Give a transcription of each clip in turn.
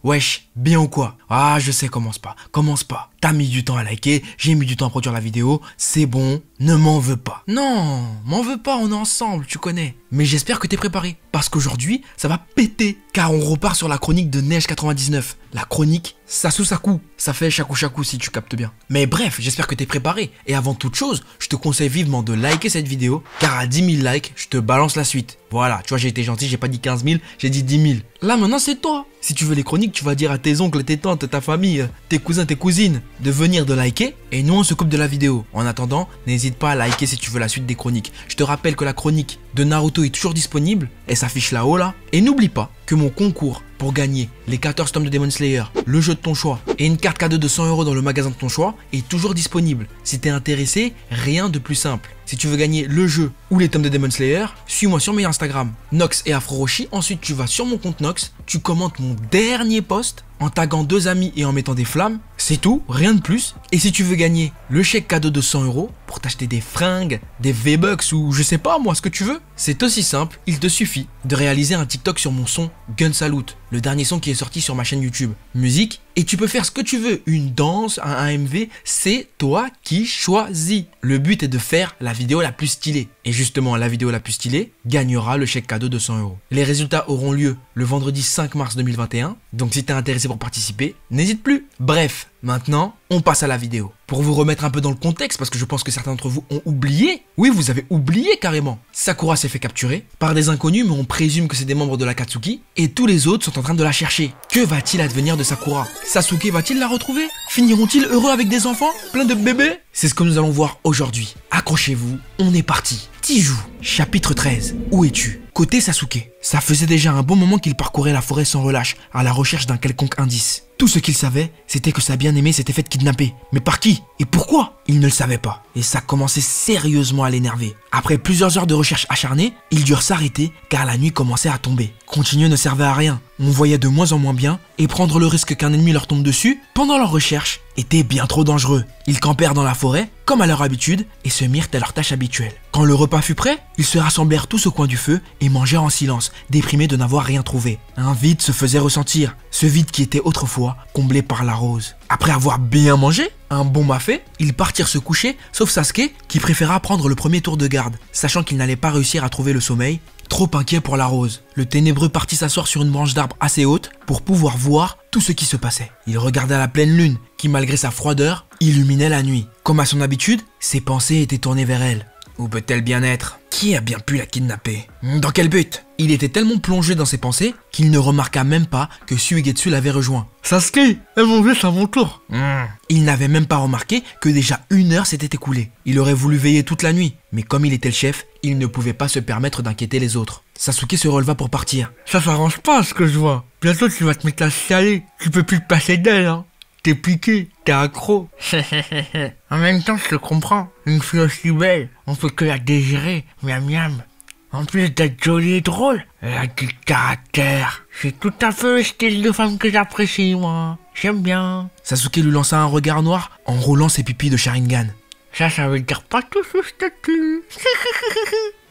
Wesh, bien ou quoi? Ah, je sais, commence pas. T'as mis du temps à liker, j'ai mis du temps à produire la vidéo, c'est bon, ne m'en veux pas. Non, m'en veux pas, on est ensemble, tu connais. Mais j'espère que t'es préparé, parce qu'aujourd'hui, ça va péter, car on repart sur la chronique de Neige 99. La chronique Sasu-Saku. Ça fait shaku-shaku si tu captes bien. Mais bref, j'espère que t'es préparé. Et avant toute chose, je te conseille vivement de liker cette vidéo, car à 10 000 likes, je te balance la suite. Voilà, tu vois, j'ai été gentil, j'ai pas dit 15 000, j'ai dit 10 000. Là, maintenant, c'est toi. Si tu veux les chroniques, tu vas dire à tes oncles, tes tantes, ta famille, tes cousins, tes cousines, de venir de liker, et nous, on se coupe de la vidéo. En attendant, n'hésite pas à liker si tu veux la suite des chroniques. Je te rappelle que la chronique de Naruto est toujours disponible, elle s'affiche là-haut, là. Et n'oublie pas que mon concours pour gagner les 14 tomes de Demon Slayer, le jeu de ton choix et une carte cadeau de 100 € dans le magasin de ton choix est toujours disponible. Si t'es intéressé, rien de plus simple. Si tu veux gagner le jeu ou les tomes de Demon Slayer, suis-moi sur mes Instagram, Nox et Afroroshi. Ensuite, tu vas sur mon compte Nox, tu commentes mon dernier post en taguant 2 amis et en mettant des flammes. C'est tout, rien de plus. Et si tu veux gagner le chèque cadeau de 100 € pour t'acheter des fringues, des V-Bucks ou je sais pas moi ce que tu veux, c'est aussi simple, il te suffit de réaliser un TikTok sur mon son Gun Salute, le dernier son qui est sorti sur ma chaîne YouTube, musique, et tu peux faire ce que tu veux, une danse, un AMV, c'est toi qui choisis. Le but est de faire la vidéo la plus stylée. Et justement, la vidéo la plus stylée gagnera le chèque cadeau de 100 €. Les résultats auront lieu le vendredi 5 mars 2021, donc si t'es intéressé pour participer, n'hésite plus. Bref, maintenant, on passe à la vidéo. Pour vous remettre un peu dans le contexte, parce que je pense que certains d'entre vous ont oublié. Oui, vous avez oublié carrément. Sakura s'est fait capturer par des inconnus, mais on présume que c'est des membres de l'Akatsuki, et tous les autres sont en train de la chercher. Que va-t-il advenir de Sakura? Sasuke va-t-il la retrouver? Finiront-ils heureux avec des enfants, plein de bébés? C'est ce que nous allons voir aujourd'hui. Accrochez-vous, on est parti. Tiju, chapitre 13. Où es-tu? Côté Sasuke, ça faisait déjà un bon moment qu'il parcourait la forêt sans relâche, à la recherche d'un quelconque indice. Tout ce qu'il savait, c'était que sa bien-aimée s'était faite kidnapper. Mais par qui? Et pourquoi? Il ne le savait pas. Et ça commençait sérieusement à l'énerver. Après plusieurs heures de recherche acharnée, ils durent s'arrêter car la nuit commençait à tomber. Continuer ne servait à rien. On voyait de moins en moins bien et prendre le risque qu'un ennemi leur tombe dessus pendant leur recherche était bien trop dangereux. Ils campèrent dans la forêt, comme à leur habitude, et se mirent à leur tâche habituelle. Quand le repas fut prêt, ils se rassemblèrent tous au coin du feu et mangèrent en silence, déprimés de n'avoir rien trouvé. Un vide se faisait ressentir, ce vide qui était autrefois comblé par la rose. Après avoir bien mangé, un bon mafé, ils partirent se coucher, sauf Sasuke qui préféra prendre le premier tour de garde, sachant qu'il n'allait pas réussir à trouver le sommeil, trop inquiet pour la rose. Le ténébreux partit s'asseoir sur une branche d'arbre assez haute pour pouvoir voir tout ce qui se passait. Il regardait la pleine lune qui, malgré sa froideur, illuminait la nuit. Comme à son habitude, ses pensées étaient tournées vers elle. Où peut-elle bien être? Qui a bien pu la kidnapper? Dans quel but? Il était tellement plongé dans ses pensées qu'il ne remarqua même pas que Suigetsu l'avait rejoint. Sasuke, elle m'en veut, c'est à mon tour. Il n'avait même pas remarqué que déjà 1 heure s'était écoulée. Il aurait voulu veiller toute la nuit, mais comme il était le chef, il ne pouvait pas se permettre d'inquiéter les autres. Sasuke se releva pour partir. Ça s'arrange pas ce que je vois. Bientôt tu vas te mettre à chialer. Tu peux plus te passer d'elle, hein. T'es piqué, t'es accro. En même temps, je te comprends. Une fille aussi belle, on peut que la désirer. Miam miam. En plus d'être jolie et drôle, elle a du caractère. C'est tout à fait le style de femme que j'apprécie, moi. J'aime bien. Sasuke lui lança un regard noir en roulant ses pupilles de Sharingan. Ça veut dire pas tout ce statut.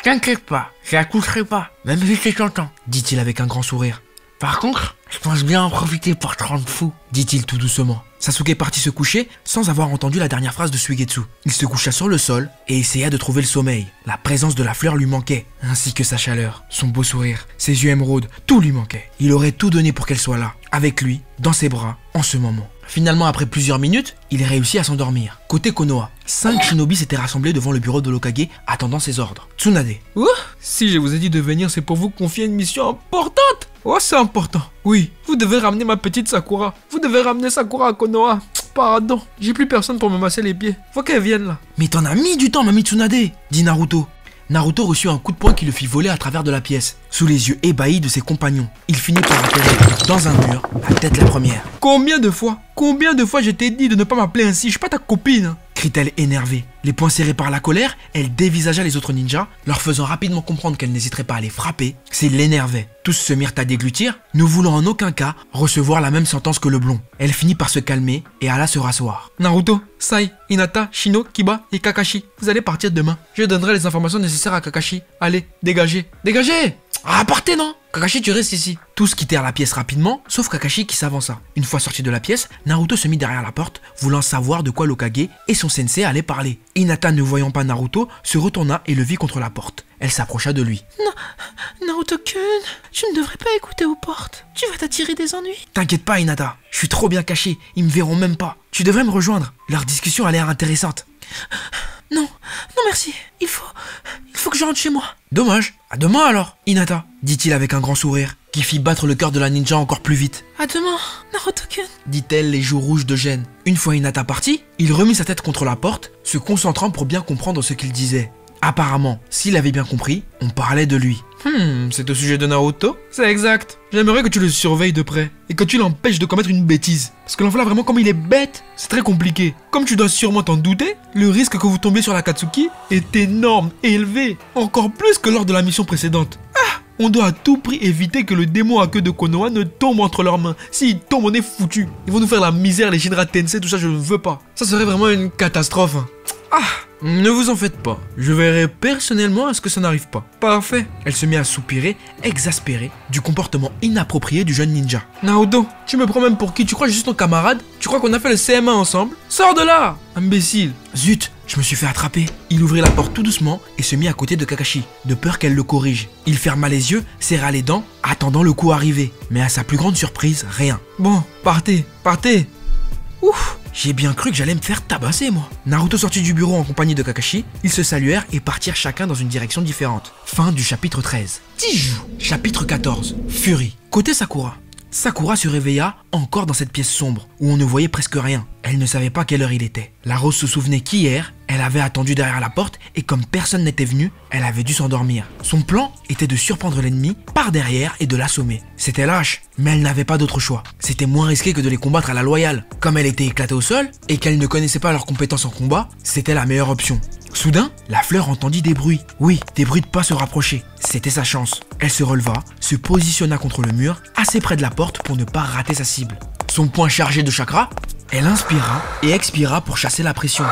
T'inquiète pas, j'accoucherai pas, même si c'est tentant, dit-il avec un grand sourire. Par contre, je pense bien en profiter pour te rendre fou, dit-il tout doucement. Sasuke partit se coucher sans avoir entendu la dernière phrase de Suigetsu. Il se coucha sur le sol et essaya de trouver le sommeil. La présence de la fleur lui manquait, ainsi que sa chaleur, son beau sourire, ses yeux émeraudes, tout lui manquait. Il aurait tout donné pour qu'elle soit là, avec lui, dans ses bras, en ce moment. Finalement, après plusieurs minutes, il réussit à s'endormir. Côté Konoha, 5 shinobi s'étaient rassemblés devant le bureau de l'Hokage, attendant ses ordres. Tsunade. Oh, si je vous ai dit de venir, c'est pour vous confier une mission importante. Oh, c'est important. Oui, vous devez ramener ma petite Sakura. Vous devez ramener Sakura à Konoha. Pardon, j'ai plus personne pour me masser les pieds. Faut qu'elle vienne là. Mais t'en as mis du temps, Mami Tsunade, dit Naruto. Naruto reçut un coup de poing qui le fit voler à travers de la pièce. Sous les yeux ébahis de ses compagnons, il finit par atterrir dans un mur, la tête la première. Combien de fois je t'ai dit de ne pas m'appeler ainsi? Je suis pas ta copine, crie-t-elle énervée. Les poings serrés par la colère, elle dévisagea les autres ninjas, leur faisant rapidement comprendre qu'elle n'hésiterait pas à les frapper s'ils l'énervaient. Tous se mirent à déglutir, ne voulant en aucun cas recevoir la même sentence que le blond. Elle finit par se calmer et alla se rasseoir. Naruto, Sai, Hinata, Shino, Kiba et Kakashi, vous allez partir demain. Je donnerai les informations nécessaires à Kakashi. Allez, dégagez. Dégagez! Ah, partez, non? Kakashi, tu restes ici. Tous quittèrent la pièce rapidement, sauf Kakashi qui s'avança. Une fois sorti de la pièce, Naruto se mit derrière la porte, voulant savoir de quoi l'Hokage et son sensei allaient parler. Hinata, ne voyant pas Naruto, se retourna et le vit contre la porte. Elle s'approcha de lui. Non, Naruto-kun, tu ne devrais pas écouter aux portes. Tu vas t'attirer des ennuis. T'inquiète pas, Hinata. Je suis trop bien caché. Ils me verront même pas. Tu devrais me rejoindre. Leur discussion a l'air intéressante. Non, merci. Il faut que je rentre chez moi. Dommage. À demain alors, Hinata, dit-il avec un grand sourire, qui fit battre le cœur de la ninja encore plus vite. À demain, Naruto-kun, dit-elle, les joues rouges de gêne. Une fois Hinata parti, il remit sa tête contre la porte, se concentrant pour bien comprendre ce qu'il disait. Apparemment, s'il avait bien compris, on parlait de lui. C'est au sujet de Naruto? C'est exact. J'aimerais que tu le surveilles de près et que tu l'empêches de commettre une bêtise. Parce que l'enfant là, vraiment, comme il est bête, c'est très compliqué. Comme tu dois sûrement t'en douter, le risque que vous tombiez sur l'Akatsuki est énorme et élevé. Encore plus que lors de la mission précédente. On doit à tout prix éviter que le démon à queue de Konoha ne tombe entre leurs mains. S'il tombe, on est foutu. Ils vont nous faire la misère, les Shinra Tensei, tout ça, je ne veux pas. Ça serait vraiment une catastrophe. Ne vous en faites pas. Je verrai personnellement à ce que ça n'arrive pas. Parfait. Elle se mit à soupirer, exaspérée du comportement inapproprié du jeune ninja. Naruto, tu me prends même pour qui? Tu crois que je suis ton camarade? Tu crois qu'on a fait le CM1 ensemble? Sors de là, imbécile. Zut, je me suis fait attraper. Il ouvrit la porte tout doucement et se mit à côté de Kakashi, de peur qu'elle le corrige. Il ferma les yeux, serra les dents, attendant le coup arriver. Mais à sa plus grande surprise, rien. Bon, partez. Ouf, j'ai bien cru que j'allais me faire tabasser, moi. Naruto sortit du bureau en compagnie de Kakashi. Ils se saluèrent et partirent chacun dans une direction différente. Fin du chapitre 13. Chapitre 14. Furie. Côté Sakura. Sakura se réveilla encore dans cette pièce sombre où on ne voyait presque rien. Elle ne savait pas quelle heure il était. La Rose se souvenait qu'hier, elle avait attendu derrière la porte et comme personne n'était venu, elle avait dû s'endormir. Son plan était de surprendre l'ennemi par derrière et de l'assommer. C'était lâche, mais elle n'avait pas d'autre choix. C'était moins risqué que de les combattre à la loyale. Comme elle était éclatée au sol et qu'elle ne connaissait pas leurs compétences en combat, c'était la meilleure option. Soudain, la fleur entendit des bruits. Oui, des bruits de pas se rapprocher. C'était sa chance. Elle se releva, se positionna contre le mur, assez près de la porte pour ne pas rater sa cible. Son poing chargé de chakra, elle inspira et expira pour chasser la pression.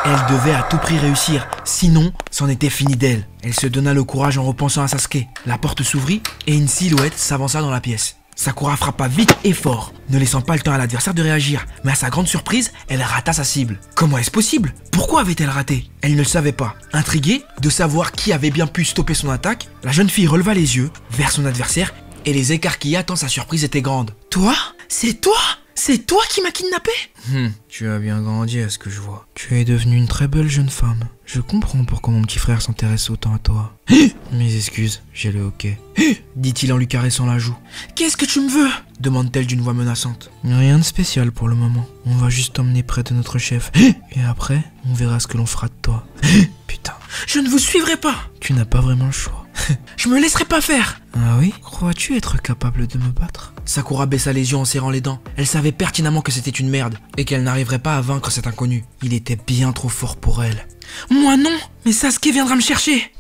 Elle devait à tout prix réussir, sinon c'en était fini d'elle. Elle se donna le courage en repensant à Sasuke. La porte s'ouvrit et une silhouette s'avança dans la pièce. Sakura frappa vite et fort, ne laissant pas le temps à l'adversaire de réagir. Mais à sa grande surprise, elle rata sa cible. Comment est-ce possible? Pourquoi avait-elle raté? Elle ne le savait pas. Intriguée de savoir qui avait bien pu stopper son attaque, la jeune fille releva les yeux vers son adversaire et les écarquilla tant sa surprise était grande. Toi? C'est toi? C'est toi qui m'as kidnappé? Tu as bien grandi à ce que je vois. Tu es devenue une très belle jeune femme. Je comprends pourquoi mon petit frère s'intéresse autant à toi. Mes excuses, j'ai le hoquet. Dit-il en lui caressant la joue. Qu'est-ce que tu me veux? Demande-t-elle d'une voix menaçante. Rien de spécial pour le moment. On va juste t'emmener près de notre chef. Et après, on verra ce que l'on fera de toi. Putain. Je ne vous suivrai pas. Tu n'as pas vraiment le choix. Je me laisserai pas faire. Ah oui? Crois-tu être capable de me battre? Sakura baissa les yeux en serrant les dents. Elle savait pertinemment que c'était une merde et qu'elle n'arriverait pas à vaincre cet inconnu. Il était bien trop fort pour elle. Moi non, mais Sasuke viendra me chercher.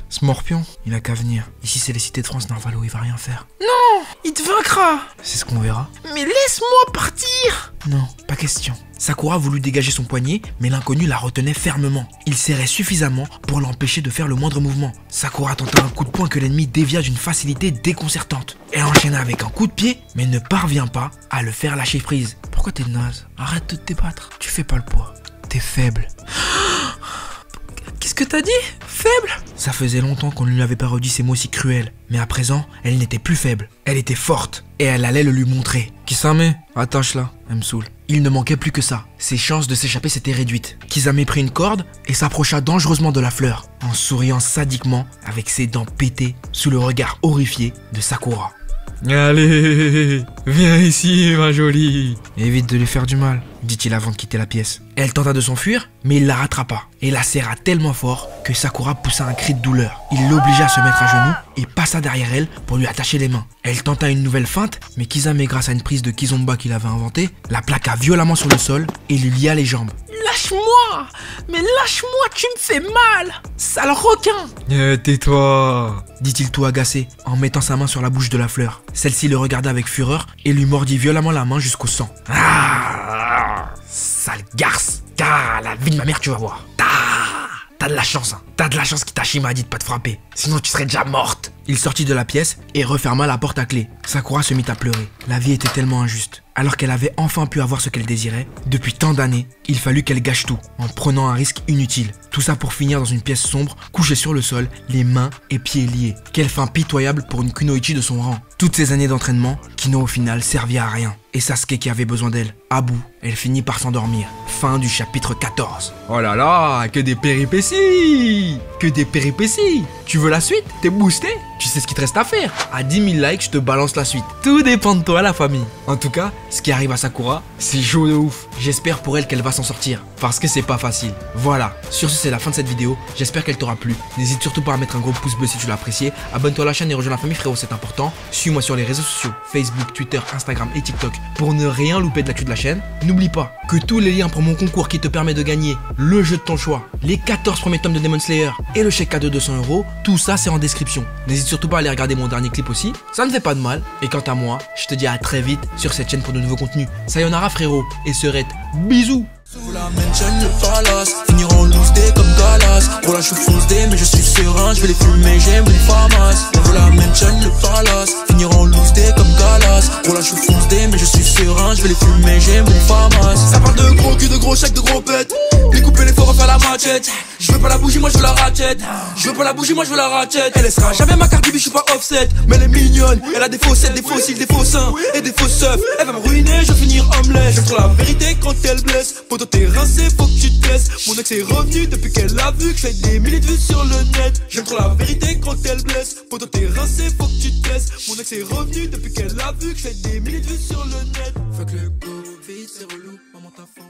Smorpion, il a qu'à venir. Ici c'est les cités de France, Narvalo, il va rien faire. Non, il te vaincra. C'est ce qu'on verra. Mais laisse-moi partir. Non, pas question. Sakura voulut dégager son poignet, mais l'inconnu la retenait fermement. Il serrait suffisamment pour l'empêcher de faire le moindre mouvement. Sakura tenta un coup de poing que l'ennemi dévia d'une facilité déconcertante. Elle enchaîna avec un coup de pied, mais ne parvient pas à le faire lâcher prise. Pourquoi t'es naze? Arrête de te débattre. Tu fais pas le poids. T'es faible. Qu'est-ce que t'as dit? Faible? Ça faisait longtemps qu'on ne lui avait pas redit ces mots si cruels. Mais à présent, elle n'était plus faible. Elle était forte. Et elle allait le lui montrer. Kisame, attache-la. Elle me saoule. Il ne manquait plus que ça. Ses chances de s'échapper s'étaient réduites. Kisame prit une corde et s'approcha dangereusement de la fleur, en souriant sadiquement avec ses dents pétées sous le regard horrifié de Sakura. Allez, viens ici, ma jolie. Évite de lui faire du mal, dit-il avant de quitter la pièce. Elle tenta de s'enfuir, mais il la rattrapa et la serra tellement fort que Sakura poussa un cri de douleur. Il l'obligea à se mettre à genoux et passa derrière elle pour lui attacher les mains. Elle tenta une nouvelle feinte, mais Kisame, grâce à une prise de Kizomba qu'il avait inventée, la plaqua violemment sur le sol et lui lia les jambes. Lâche-moi! Mais lâche-moi, tu me fais mal! Sale requin! Tais-toi! Dit-il tout agacé, en mettant sa main sur la bouche de la fleur. Celle-ci le regarda avec fureur et lui mordit violemment la main jusqu'au sang. Ah! Sale garce! Ah, la vie de ma mère, tu vas voir! T'as de la chance, hein! T'as de la chance qu'Itachi m'a dit de pas te frapper, sinon tu serais déjà morte. Il sortit de la pièce et referma la porte à clé. Sakura se mit à pleurer. La vie était tellement injuste. Alors qu'elle avait enfin pu avoir ce qu'elle désirait, depuis tant d'années, il fallut qu'elle gâche tout, en prenant un risque inutile. Tout ça pour finir dans une pièce sombre, couchée sur le sol, les mains et pieds liés. Quelle fin pitoyable pour une kunoichi de son rang. Toutes ces années d'entraînement qui n'ont au final servi à rien. Et Sasuke qui avait besoin d'elle. À bout, elle finit par s'endormir. Fin du chapitre 14. Oh là là, que des péripéties! Que des péripéties! Tu veux la suite? T'es boosté? Tu sais ce qu'il te reste à faire. À 10 000 likes, je te balance la suite. Tout dépend de toi, la famille. En tout cas, ce qui arrive à Sakura, c'est chaud de ouf. J'espère pour elle qu'elle va s'en sortir. Parce que c'est pas facile. Voilà, sur ce c'est la fin de cette vidéo. J'espère qu'elle t'aura plu. N'hésite surtout pas à mettre un gros pouce bleu si tu l'as apprécié. Abonne-toi à la chaîne et rejoins la famille frérot, c'est important. Suis-moi sur les réseaux sociaux, Facebook, Twitter, Instagram et TikTok pour ne rien louper de l'actu de la chaîne. N'oublie pas que tous les liens pour mon concours qui te permet de gagner le jeu de ton choix, les 14 premiers tomes de Demon Slayer et le chèque cadeau de 200 €, tout ça c'est en description. N'hésite surtout pas à aller regarder mon dernier clip aussi, ça ne fait pas de mal. Et quant à moi, je te dis à très vite sur cette chaîne pour de nouveaux contenus. Sayonara frérot et Serette, bisous. Sous la mention, le palace, finiront loose day comme Galas. Pour la chou fonce day, mais je suis serein, je vais les fumer, j'aime une famas. On veut la mention, le palace, finiront loose day comme Galas. Pour la chou fonce day, mais je suis serein, je vais les fumer, j'aime une famas. Ça parle de gros cul, de gros chèques, de gros pètes. Découper les forts, refaire la machette. Je veux pas la bougie, moi je veux la ratchet. Je veux pas la bougie, moi je veux la ratchet. Elle sera jamais ma carte, je suis pas offset. Mais elle est mignonne, elle a des faussettes, des fossiles, des faux seins et des faux seufs. Elle va me ruiner, je vais finir homeless. J'aime trop la vérité quand elle blesse. Poto t'es rincé, faut que tu te laisses. Mon ex est revenu depuis qu'elle a vu que je fais des milliers de vues sur le net. J'aime trop la vérité quand elle blesse. Poto t'es rincé, faut que tu te laisses. Mon ex est revenu depuis qu'elle a vu que je fais des milliers de vues sur le net. Fuck le Covid, c'est relou, maman ta faim.